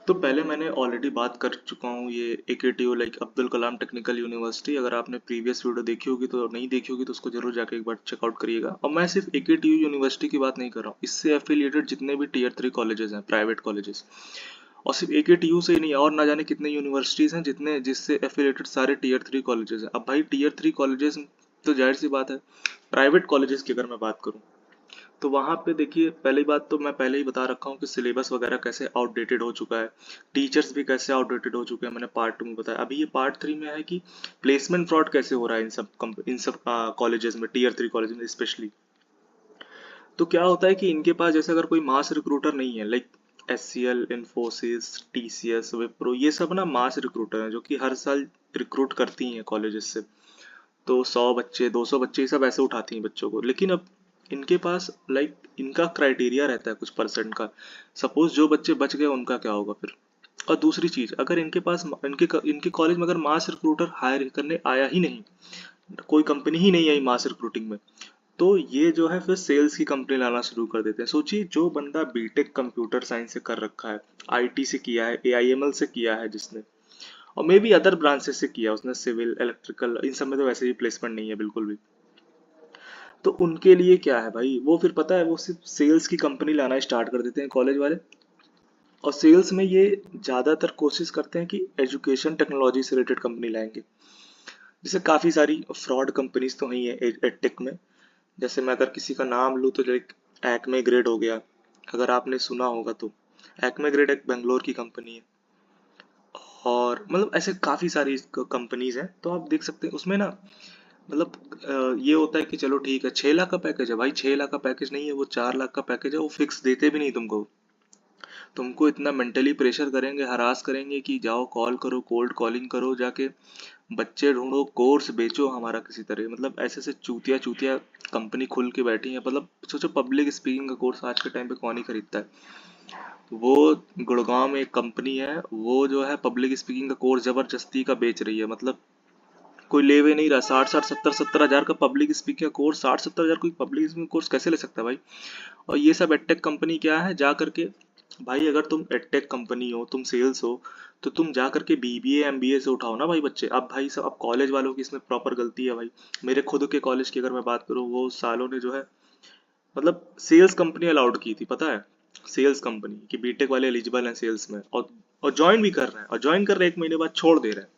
तो पहले मैंने ऑलरेडी बात कर चुका हूँ ये AKTU like Abdul Kalam technical university. अगर आपने प्रीवियस वीडियो देखी होगी तो नहीं देखी होगी तो उसको जरूर जाके एक बार चेकआउट करिएगा। और मैं सिर्फ AKTU यूनिवर्सिटी की बात नहीं कर रहा हूँ, इससे एफिलिएटेड जितने भी टीयर 3 कॉलेजेस हैं, प्राइवेट कॉलेजेस। और सिर्फ AKTU से ही नहीं, और ना जाने कितने यूनिवर्सिटीज हैं जितने जिससे एफिलिएटेड सारे टीयर 3 कॉलेजेस हैं। अब भाई टीयर 3 कॉलेजेस तो जाहिर सी बात है, प्राइवेट कॉलेजेस की अगर मैं बात करूँ तो वहाँ पे देखिए, पहली बात तो मैं पहले ही बता रखा हूँ कि सिलेबस वगैरह कैसे आउटडेटेड हो चुका है, टीचर्स भी कैसे आउटडेटेड हो चुके हैं। मैंने पार्ट 2 में बताया, अभी ये पार्ट 3 में है कि प्लेसमेंट फ्रॉड कैसे हो रहा है इन सब कॉलेजेस में, टीयर 3 कॉलेज में स्पेशली। तो क्या होता है कि इनके पास जैसे अगर कोई मास रिक्रूटर नहीं है, like SCL, Infosys, TCS, Wipro, ये सब ना मास रिक्रूटर हैं जो कि हर साल रिक्रूट करती हैं कॉलेजेस से। तो 100 बच्चे, 200 बच्चे, ये सब ऐसे उठाती हैं बच्चों को। लेकिन अब इनके पास लाइक इनका क्राइटेरिया रहता है कुछ परसेंट का। सपोज जो बच्चे बच गए उनका क्या होगा फिर। और दूसरी चीज, अगर इनके पास इनके कॉलेज में अगर मास रिक्रूटर हायर करने आया ही नहीं, कोई कंपनी ही नहीं आई मास रिक्रूटिंग में, तो ये जो है फिर सेल्स की कंपनी लाना शुरू कर देते हैं। सोचिए, जो बंदा बीटेक कंप्यूटर साइंस से कर रखा है, IT से किया है, AIML से किया है जिसने, और मे बी अदर ब्रांचेस से किया उसने, सिविल, इलेक्ट्रिकल, इन सब में तो वैसे भी प्लेसमेंट नहीं है बिल्कुल भी। तो उनके लिए क्या है भाई, वो फिर पता है वो सिर्फ सेल्स की कंपनी लाना स्टार्ट कर देते हैं कॉलेज वाले। और सेल्स में ये ज्यादातर कोशिश करते हैं कि एजुकेशन टेक्नोलॉजी से रिलेटेड कंपनी लाएंगे। जैसे काफी सारी फ्रॉड कंपनीज तो ही है एडटेक में। जैसे मैं अगर किसी का नाम लूँ तो लाइक एक्मे ग्रेड हो गया, अगर आपने सुना होगा तो। एक्मे ग्रेड एक बेंगलोर की कंपनी है। और मतलब ऐसे काफी सारी कंपनीज हैं, तो आप देख सकते हैं उसमें ना, मतलब ये होता है कि चलो ठीक है, 6 लाख का पैकेज है भाई, 6 लाख का पैकेज नहीं है वो, 4 लाख का पैकेज है। वो फिक्स देते भी नहीं तुमको। तुमको इतना मेंटली प्रेशर करेंगे, हरास करेंगे कि जाओ कॉल करो, कोल्ड कॉलिंग करो जाके, बच्चे ढूंढो, कोर्स बेचो हमारा किसी तरह। मतलब ऐसे ऐसे चूतिया चूतिया कंपनी खुल के बैठी है। मतलब सोचो, पब्लिक स्पीकिंग का कोर्स आज के टाइम पे कौन ही खरीदता है। वो गुड़गांव में एक कंपनी है, वो जो है पब्लिक स्पीकिंग का कोर्स जबरदस्ती का बेच रही है। मतलब कोई ले वे नहीं रहा। 60-60, 70-70 हजार का पब्लिक स्पीकिंग का कोर्स, 60-70 हजार कोई पब्लिक स्पीकिंग कोर्स कैसे ले सकता है भाई। और ये सब एडटेक कंपनी क्या है, जा करके, भाई अगर तुम एडटेक कंपनी हो, तुम सेल्स हो, तो तुम जा करके BBA MBA से उठाओ ना भाई बच्चे। अब भाई सब, अब कॉलेज वालों की इसमें प्रॉपर गलती है भाई। मेरे खुद के कॉलेज की अगर मैं बात करूँ, वो सालों ने जो है, मतलब सेल्स कंपनी अलाउड की थी, पता है। सेल्स कंपनी कि बीटेक वाले एलिजिबल हैं सेल्स में, और ज्वाइन भी कर रहे हैं, और ज्वाइन कर रहे हैं 1 महीने बाद छोड़ दे रहे हैं,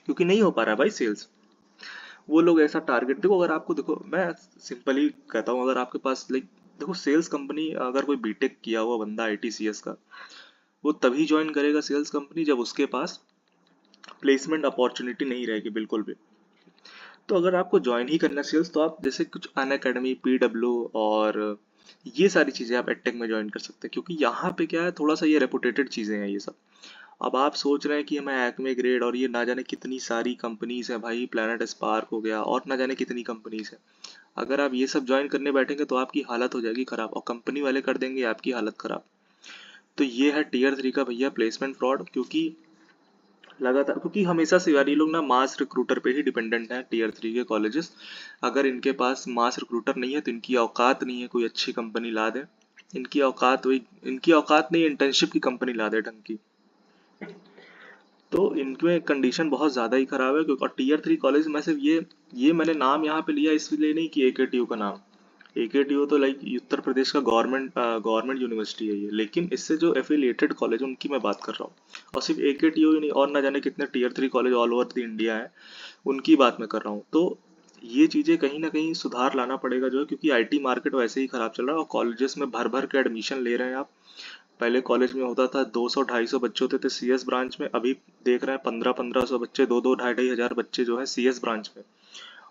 क्योंकि नहीं हो पा रहा है भाई सेल्स। वो लोग ऐसा टारगेट, देखो अगर आपको, देखो मैं सिंपली कहता हूँ, अगर आपके पास लाइक, देखो सेल्स कंपनी, अगर कोई बीटेक किया हुआ बंदा ITCS का, वो तभी ज्वाइन करेगा सेल्स कंपनी जब उसके पास प्लेसमेंट अपॉर्चुनिटी नहीं रहेगी बिल्कुल भी। तो अगर आपको ज्वाइन ही करना सेल्स, तो आप जैसे कुछ अन अकेडमी, PW, और ये सारी चीजें आप एडटेक में ज्वाइन कर सकते हैं, क्योंकि यहाँ पे क्या है, थोड़ा सा ये रेपुटेटेड चीजें हैं ये सब। अब आप सोच रहे हैं कि हमें एक्मे ग्रेड और ये ना जाने कितनी सारी कंपनीज है भाई, प्लेनेट स्पार्क हो गया और ना जाने कितनी कंपनीज है। अगर आप ये सब ज्वाइन करने बैठेंगे तो आपकी हालत हो जाएगी खराब, और कंपनी वाले कर देंगे आपकी हालत खराब। तो ये है टीयर 3 का भैया प्लेसमेंट फ्रॉड। क्योंकि लगातार, क्योंकि हमेशा से यार ये लोग ना मास रिक्रूटर पे ही डिपेंडेंट हैं टीयर 3 के कॉलेजेस। अगर इनके पास मास रिक्रूटर नहीं है तो इनकी औकात नहीं है कोई अच्छी कंपनी ला दे। इनकी औकात वही, इनकी औकात नहीं, इंटर्नशिप की कंपनी ला दे ढंग की। तो इनमें कंडीशन बहुत ज़्यादा ही खराब है। क्योंकि और टीयर 3 कॉलेज में सिर्फ ये मैंने नाम यहाँ पे लिया इसलिए नहीं कि AKTU का नाम। AKTU तो लाइक उत्तर प्रदेश का गवर्नमेंट यूनिवर्सिटी है ये, लेकिन इससे जो एफिलिएटेड कॉलेज उनकी मैं बात कर रहा हूँ। और सिर्फ AKTU ही नहीं, और ना जाने कितने tier 3 college all over the India है, उनकी बात मैं कर रहा हूँ। तो ये चीज़ें कहीं ना कहीं सुधार लाना पड़ेगा जो है, क्योंकि IT मार्केट वैसे ही खराब चल रहा है, और कॉलेजेस में भर भर के एडमिशन ले रहे हैं आप। पहले कॉलेज में होता था 200-250 बच्चे होते थे CS ब्रांच में, अभी देख रहे हैं 1500-1500 बच्चे, 2-2, 2,500 हजार बच्चे जो है CS ब्रांच में।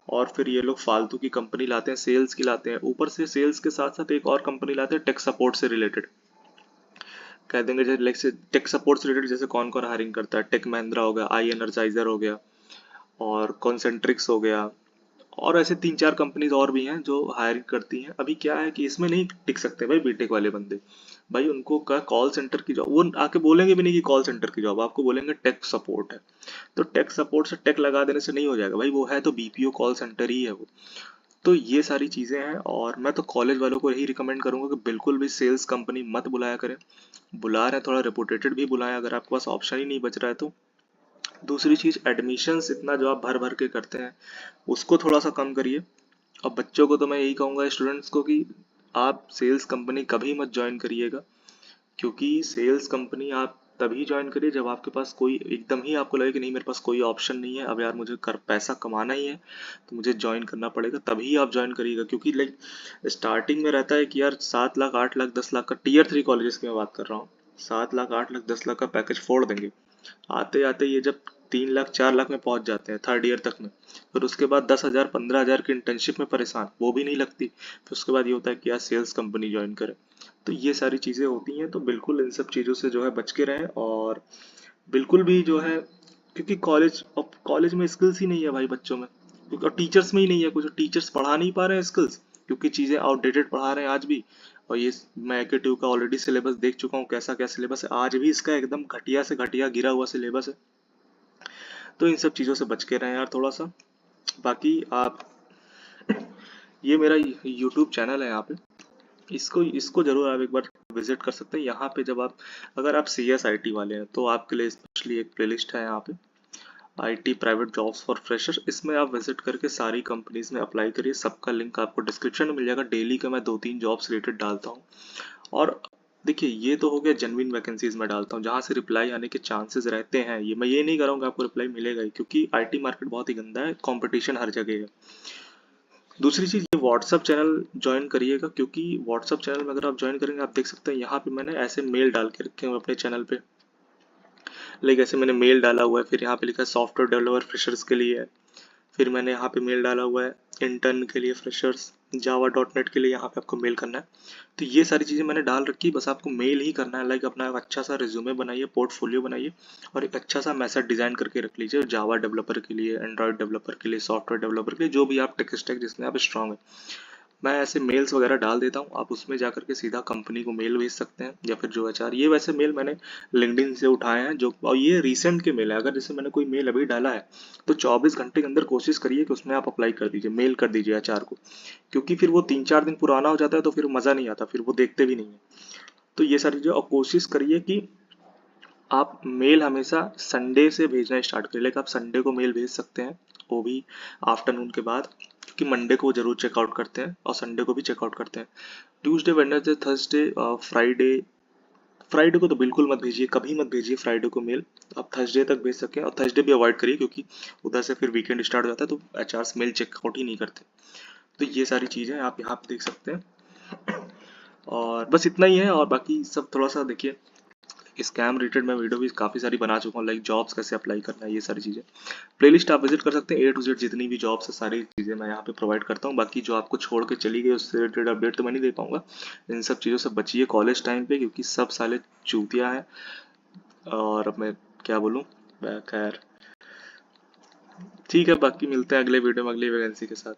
और फिर ये लोग फालतू की कंपनी लाते हैं, सेल्स की लाते हैं, ऊपर से सेल्स के साथ साथ एक और कंपनी लाते हैं टेक सपोर्ट से रिलेटेड। कह देंगे जैसे लाइक से टेक सपोर्ट से रिलेटेड, जैसे कौन कौन हायरिंग करता है, टेक महिंद्रा हो गया, आई एनर्जाइजर हो गया, और कॉन्सेंट्रिक्स हो गया, और ऐसे 3-4 कंपनीज और भी हैं जो हायरिंग करती हैं। अभी क्या है कि इसमें नहीं टिक सकते भाई बीटेक वाले बंदे। भाई उनको का कॉल सेंटर की जॉब, वो आके बोलेंगे भी नहीं कि कॉल सेंटर की जॉब, आपको बोलेंगे टेक सपोर्ट है। तो टेक सपोर्ट से टेक लगा देने से नहीं हो जाएगा भाई, वो है तो BPO कॉल सेंटर ही है वो। तो ये सारी चीज़ें हैं, और मैं तो कॉलेज वालों को यही रिकमेंड करूंगा कि बिल्कुल भी सेल्स कंपनी मत बुलाया करें। बुला रहे हैं थोड़ा रेपुटेटेड भी बुलाएं, अगर आपके पास ऑप्शन ही नहीं बच रहा है तो। दूसरी चीज़, एडमिशन्स इतना जो आप भर भर के करते हैं उसको थोड़ा सा कम करिए। और बच्चों को तो मैं यही कहूँगा, स्टूडेंट्स को, कि आप सेल्स कंपनी कभी मत ज्वाइन करिएगा, क्योंकि सेल्स कंपनी आप तभी ज्वाइन करिए जब आपके पास कोई एकदम ही आपको लगे कि नहीं, मेरे पास कोई ऑप्शन नहीं है, अब यार मुझे कर पैसा कमाना ही है तो मुझे ज्वाइन करना पड़ेगा, तभी आप ज्वाइन करिएगा। क्योंकि लाइक स्टार्टिंग में रहता है कि यार 7 लाख 8 लाख 10 लाख का, टीयर 3 कॉलेजेस की मैं बात कर रहा हूँ, 7 लाख 8 लाख 10 लाख का पैकेज फोड़ देंगे। आते आते ये जब 3 लाख 4 लाख में पहुंच जाते हैं थर्ड ईयर तक में, फिर उसके बाद 10 हजार 15 हजार की इंटर्नशिप में परेशान, वो भी नहीं लगती, फिर उसके बाद ये होता है कि यार सेल्स कंपनी ज्वाइन करें। तो ये सारी चीज़ें होती हैं, तो बिल्कुल इन सब चीज़ों से जो है बच के रहें। और बिल्कुल भी जो है, क्योंकि कॉलेज, अब कॉलेज में स्किल्स ही नहीं है भाई बच्चों में, क्योंकि और टीचर्स में ही नहीं है कुछ, टीचर्स पढ़ा नहीं पा रहे हैं स्किल्स, क्योंकि चीज़ें आउटडेटेड पढ़ा रहे हैं आज भी। और ये मैं एकेटिव का ऑलरेडी सिलेबस देख चुका हूँ, कैसा क्या सिलेबस है, आज भी इसका एकदम घटिया से घटिया गिरा हुआ सिलेबस है। तो इन सब चीज़ों से बच के रहें यार थोड़ा सा। बाकी आप, ये मेरा यूट्यूब चैनल है यहाँ पे, इसको इसको जरूर आप एक बार विजिट कर सकते हैं। यहाँ पे जब आप, अगर आप सी एस आई टी वाले हैं तो आपके लिए स्पेशली एक प्लेलिस्ट है यहाँ पे, IT private jobs for fresher, इसमें आप विजिट करके सारी कंपनीज में अप्लाई करिए, सबका लिंक आपको डिस्क्रिप्शन में मिल जाएगा। डेली का मैं 2-3 जॉब्स रिलेटेड डालता हूँ। और देखिए, ये तो हो गया जेन्युइन वैकेंसीज में डालता हूँ जहाँ से रिप्लाई आने के चांसेस रहते हैं। ये मैं ये नहीं करूँगा आपको रिप्लाई मिलेगा ही, क्योंकि आईटी मार्केट बहुत ही गंदा है, कंपटीशन हर जगह है। दूसरी चीज़, ये व्हाट्सअप चैनल ज्वाइन करिएगा, क्योंकि व्हाट्सअप चैनल में अगर आप ज्वाइन करेंगे, आप देख सकते हैं यहाँ पे मैंने ऐसे मेल डाल के रखे हैं अपने चैनल पे। लाइक ऐसे मैंने मेल डाला हुआ है, फिर यहाँ पे लिखा है सॉफ्टवेयर डेवलपर फ्रेशर्स के लिए है, फिर मैंने यहाँ पे मेल डाला हुआ है इंटर्न के लिए फ्रेशर्स, जावा डॉट नेट के लिए यहाँ पे आपको मेल करना है। तो ये सारी चीज़ें मैंने डाल रखी है, बस आपको मेल ही करना है। लाइक अपना एक अच्छा सा रिज्यूमे बनाइए, पोर्टफोलियो बनाइए, और एक अच्छा सा मैसेज डिजाइन करके रख लीजिए, जावा डेवलपर के लिए, एंड्रॉयड डेवलपर के लिए, सॉफ्टवेयर डेवलपर के लिए, जो भी आप टेक स्टैक जिसमें आप स्ट्रांग है। मैं ऐसे मेल्स वगैरह डाल देता हूँ, आप उसमें जाकर के सीधा कंपनी को मेल भेज सकते हैं, या फिर जो एचआर, ये वैसे मेल मैंने लिंक्डइन से उठाए हैं जो, और ये रिसेंट के मेल है। अगर जैसे मैंने कोई मेल अभी डाला है तो 24 घंटे के अंदर कोशिश करिए कि उसमें आप अप्लाई कर दीजिए, मेल कर दीजिए एचआर को, क्योंकि फिर वो 3-4 दिन पुराना हो जाता है तो फिर मज़ा नहीं आता, फिर वो देखते भी नहीं है। तो ये सारी चीज़ें, और कोशिश करिए कि आप मेल हमेशा संडे से भेजना स्टार्ट करिए। लाइक आप संडे को मेल भेज सकते हैं, वो भी आफ्टरनून के बाद, क्योंकि मंडे को वो जरूर चेकआउट करते हैं और संडे को भी चेकआउट करते हैं। Tuesday Wednesday Thursday Friday, Friday को तो बिल्कुल मत भेजिए, कभी मत भेजिए फ्राइडे को मेल। आप थर्सडे तक भेज सकें, और थर्सडे भी अवॉइड करिए, क्योंकि उधर से फिर वीकेंड स्टार्ट हो जाता है तो एचआर मेल चेकआउट ही नहीं करते। तो ये सारी चीज़ें आप यहाँ पे देख सकते हैं, और बस इतना ही है। और बाकी सब थोड़ा सा देखिए, स्कैम रिलेटेड मैं वीडियो भी काफ़ी सारी बना चुका हूँ, लाइक जॉब्स कैसे अप्लाई करना है, ये सारी चीज़ें। प्लेलिस्ट आप विजिट कर सकते हैं, A to Z जितनी भी जॉब्स है सारी चीज़ें मैं यहाँ पे प्रोवाइड करता हूँ। बाकी जो आपको छोड़ के चली गई उससे रिलेटेड अपडेट तो मैं नहीं दे पाऊंगा। इन सब चीज़ों से बचिए कॉलेज टाइम पे, क्योंकि सब साले चूतिया हैं। और अब मैं क्या बोलूँ, खैर ठीक है, बाकी मिलते हैं अगले वीडियो में अगली वैकेंसी के साथ।